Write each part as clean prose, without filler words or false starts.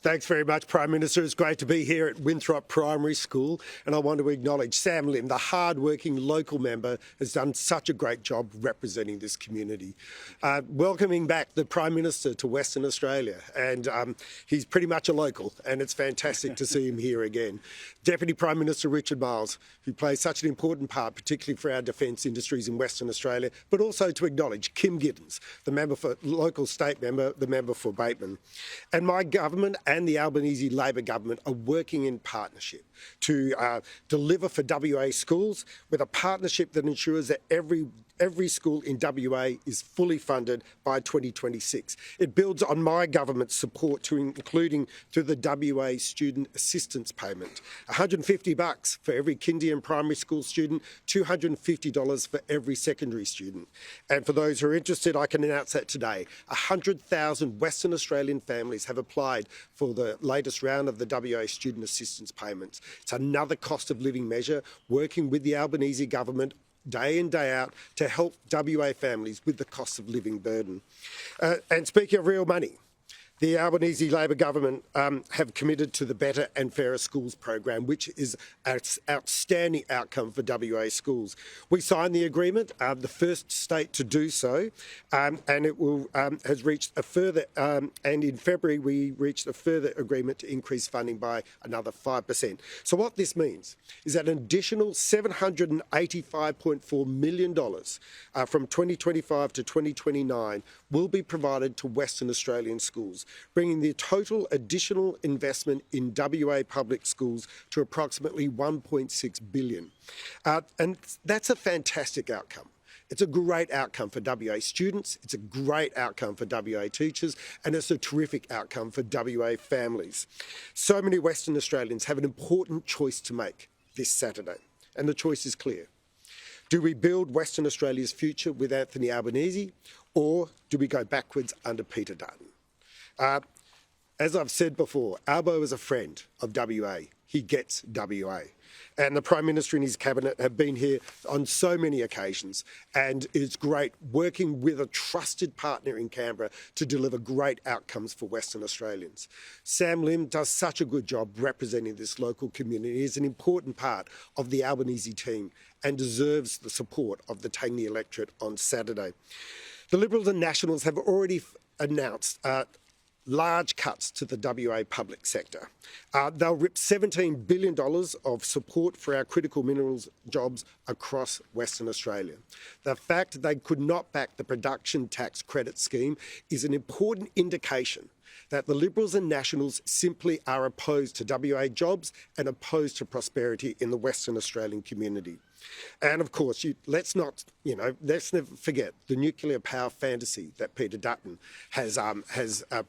Thanks very much, Prime Minister. It's great to be here at Winthrop Primary School, and I want to acknowledge Sam Lim, the hard-working local member, has done such a great job representing this community. Welcoming back the Prime Minister to Western Australia, and he's pretty much a local, and it's fantastic to see him here again. Deputy Prime Minister Richard Marles, who plays such an important part, particularly for our defence industries in Western Australia, but also to acknowledge Kim Giddens, the member for local state member, the member for Bateman. And my government and the Albanese Labor government are working in partnership to deliver for WA schools, with a partnership that ensures that every school in WA is fully funded by 2026. It builds on my government's support, including through the WA Student Assistance Payment. $150 for every kindy and primary school student, $250 for every secondary student. And for those who are interested, I can announce that today 100,000 Western Australian families have applied for the latest round of the WA Student Assistance Payments. It's another cost of living measure, working with the Albanese government day in, day out to help WA families with the cost of living burden. And speaking of real money, the Albanese Labor government have committed to the Better and Fairer Schools program, which is an outstanding outcome for WA schools. We signed the agreement, the first state to do so, and it will has reached a further, and in February we reached a further agreement to increase funding by another 5%. So what this means is that an additional $785.4 million from 2025 to 2029 will be provided to Western Australian schools, bringing the total additional investment in WA public schools to approximately $1.6 billion. And that's a fantastic outcome. It's a great outcome for WA students, it's a great outcome for WA teachers, and it's a terrific outcome for WA families. So many Western Australians have an important choice to make this Saturday, and the choice is clear. Do we build Western Australia's future with Anthony Albanese, or do we go backwards under Peter Dutton? As I've said before, Albo is a friend of WA. He gets WA. And the Prime Minister and his cabinet have been here on so many occasions, and it's great working with a trusted partner in Canberra to deliver great outcomes for Western Australians. Sam Lim does such a good job representing this local community. He is an important part of the Albanese team and deserves the support of the Tangney electorate on Saturday. The Liberals and Nationals have already announced large cuts to the WA public sector. They'll rip $17 billion of support for our critical minerals jobs across Western Australia. The fact they could not back the production tax credit scheme is an important indication that the Liberals and Nationals simply are opposed to WA jobs and opposed to prosperity in the Western Australian community. And of course, let's never forget the nuclear power fantasy that Peter Dutton has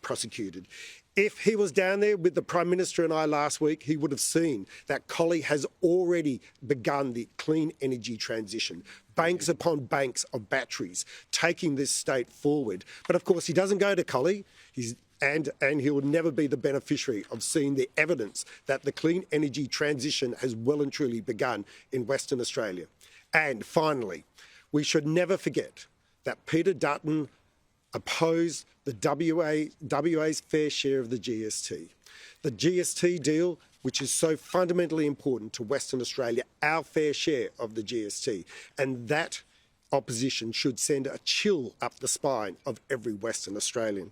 prosecuted. If he was down there with the Prime Minister and I last week, he would have seen that Collie has already begun the clean energy transition. Banks upon banks of batteries taking this state forward. But of course, he doesn't go to Collie. And he will never be the beneficiary of seeing the evidence that the clean energy transition has well and truly begun in Western Australia. And finally, we should never forget that Peter Dutton opposed the WA's fair share of the GST. The GST deal, which is so fundamentally important to Western Australia, our fair share of the GST. And that opposition should send a chill up the spine of every Western Australian.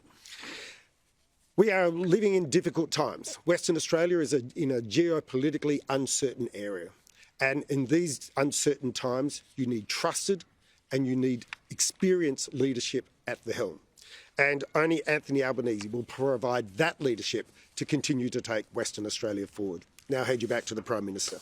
We are living in difficult times. Western Australia is in a geopolitically uncertain area. And in these uncertain times, you need trusted and you need experienced leadership at the helm. And only Anthony Albanese will provide that leadership to continue to take Western Australia forward. Now I hand you back to the Prime Minister.